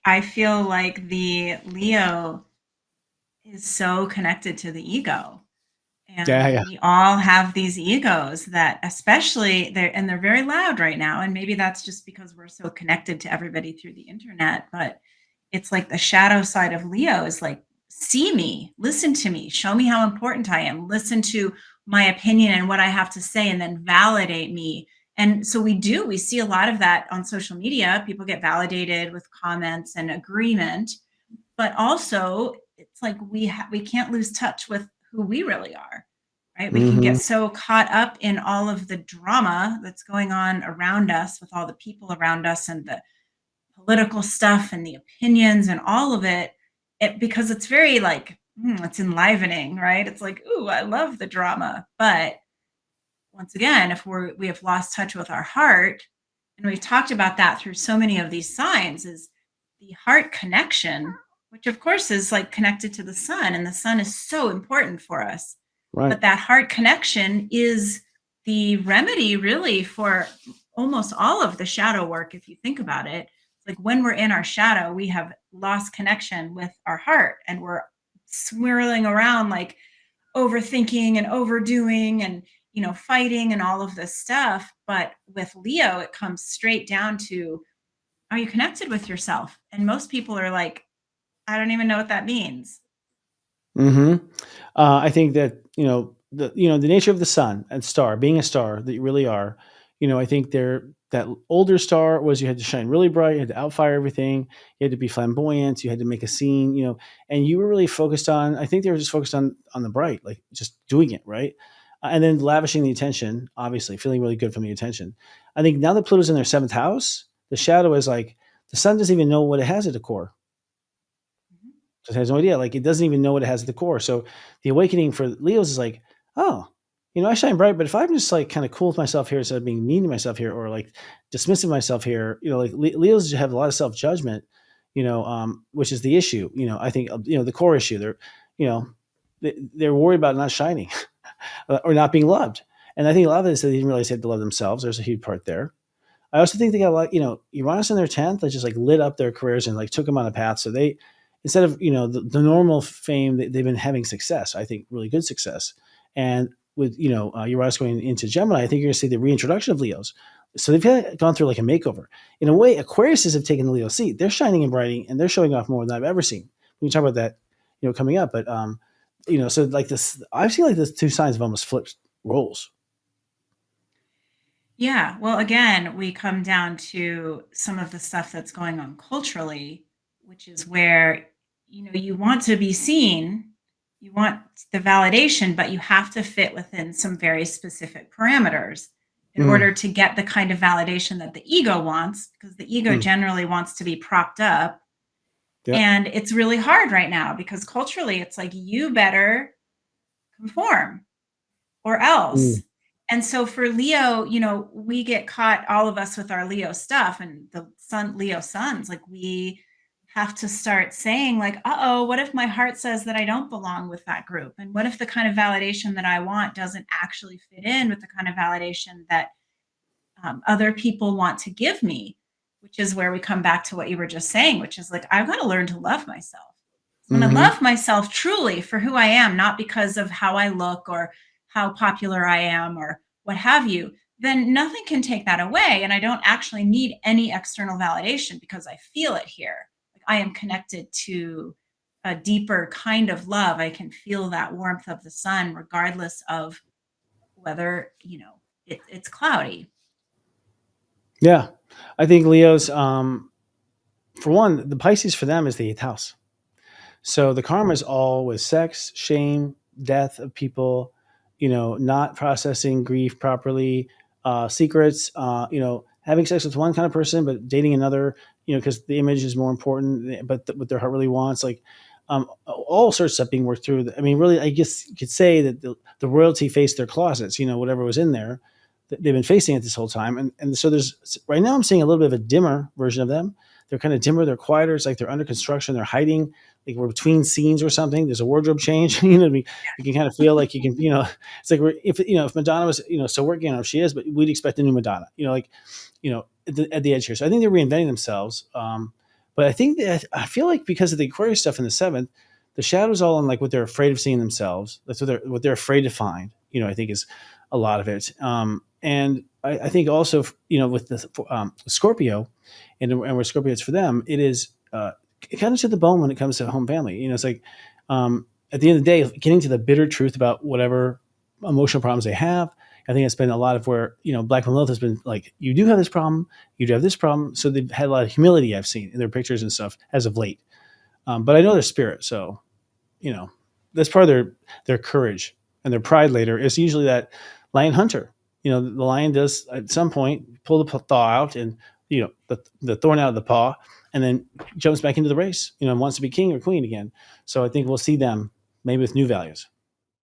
I feel like the Leo is so connected to the ego. Yeah, And yeah. we all have these egos that especially they're very loud right now. And maybe that's just because we're so connected to everybody through the internet. But it's like the shadow side of Leo is like, see me, listen to me, show me how important I am, listen to my opinion and what I have to say, and then validate me. And so we see a lot of that on social media. People get validated with comments and agreement, but also it's like we can't lose touch with who we really are, right? We can get Hmm. so caught up in all of the drama that's going on around us with all the people around us and the political stuff and the opinions and all of it because it's very like it's enlivening, right? It's like, ooh, I love the drama. But once again, if we have lost touch with our heart, and we've talked about that through so many of these signs, is the heart connection, which of course is like connected to the sun, and the sun is so important for us. Right. But that heart connection is the remedy really for almost all of the shadow work, if you think about it. It's like when we're in our shadow, we have lost connection with our heart and we're swirling around like overthinking and overdoing and fighting and all of this stuff. But with Leo it comes straight down to, are you connected with yourself? And most people are like, I don't even know what that means. Hmm. I think that the nature of the sun and star, being a star that you really are. I think that older star was you had to shine really bright, you had to outfire everything, you had to be flamboyant, you had to make a scene, and you were really focused on. I think they were just focused on the bright, like just doing it right, and then lavishing the attention. Obviously, feeling really good from the attention. I think now that Pluto's in their seventh house, the shadow is like the sun doesn't even know what it has at the core. Mhm. Just has no idea. Like it doesn't even know what it has at the core. So the awakening for Leos is like, oh, I shine bright, but if I'm just like kind of cool with myself here instead of being mean to myself here or like dismissive myself here, like Leos have a lot of self judgment, which is the issue. I think the core issue. You know, they're worried about not shining or not being loved. And I think a lot of it is that they didn't realize they had to love themselves. There's a huge part there. I also think they got a lot, Uranus in their 10th that just like lit up their careers and like took them on a path. So they, instead of, the normal fame, they've been having success, I think really good success. And with, Uranus going into Gemini, I think you're going to see the reintroduction of Leos. So they've gone through like a makeover. In a way, Aquariuses have taken the Leo seat. They're shining and brighting and they're showing off more than I've ever seen. We can talk about that, coming up. But, so like this, I've seen like this two signs have almost flipped roles. Yeah, well, again, we come down to some of the stuff that's going on culturally, which is where you want to be seen, you want the validation, but you have to fit within some very specific parameters in Mm, order to get the kind of validation that the ego wants, because the ego mm, generally wants to be propped up. yep. And it's really hard right now because culturally it's like you better conform or else. Mm, And so for Leo, we get caught, all of us, with our Leo stuff and the sun, Leo suns. Like we have to start saying, like, oh, what if my heart says that I don't belong with that group? And what if the kind of validation that I want doesn't actually fit in with the kind of validation that other people want to give me? Which is where we come back to what you were just saying, which is like, I've got to learn to love myself. When I mm-hmm. love myself truly for who I am, not because of how I look or how popular I am or what have you, then nothing can take that away. And I don't actually need any external validation because I feel it here. Like I am connected to a deeper kind of love. I can feel that warmth of the sun, regardless of whether, it's cloudy. Yeah. I think Leo's, for one, the Pisces for them is the eighth house. So the karma is all with sex, shame, death of people, not processing grief properly, secrets, having sex with one kind of person, but dating another, because the image is more important, but what their heart really wants, like, all sorts of stuff being worked through. I mean, really, I guess you could say that the royalty faced their closets, whatever was in there, they've been facing it this whole time. And so there's, right now I'm seeing a little bit of a dimmer version of them. They're kind of dimmer, they're quieter. It's like they're under construction, they're hiding, like we're between scenes or something. There's a wardrobe change. What I mean? You can kind of feel like you can, it's like if Madonna was, still working on it, she is, but we'd expect a new Madonna, like, at the edge here. So I think they're reinventing themselves. But I think that I feel like because of the Aquarius stuff in the seventh, the shadow's all on like what they're afraid of seeing themselves. That's what they're afraid to find. I think is a lot of it. And I think also, with the Scorpio, and where Scorpio is for them, it is kind of to the bone when it comes to home family. It's like at the end of the day, getting to the bitter truth about whatever emotional problems they have. I think it's been a lot of where, Black Lilith has been like, you do have this problem, you do have this problem. So they've had a lot of humility I've seen in their pictures and stuff as of late. But I know their spirit. So, that's part of their courage, and their pride later is usually that lion hunter. The lion does at some point pull the thaw out and, the thorn out of the paw, and then jumps back into the race, and wants to be king or queen again. So I think we'll see them maybe with new values.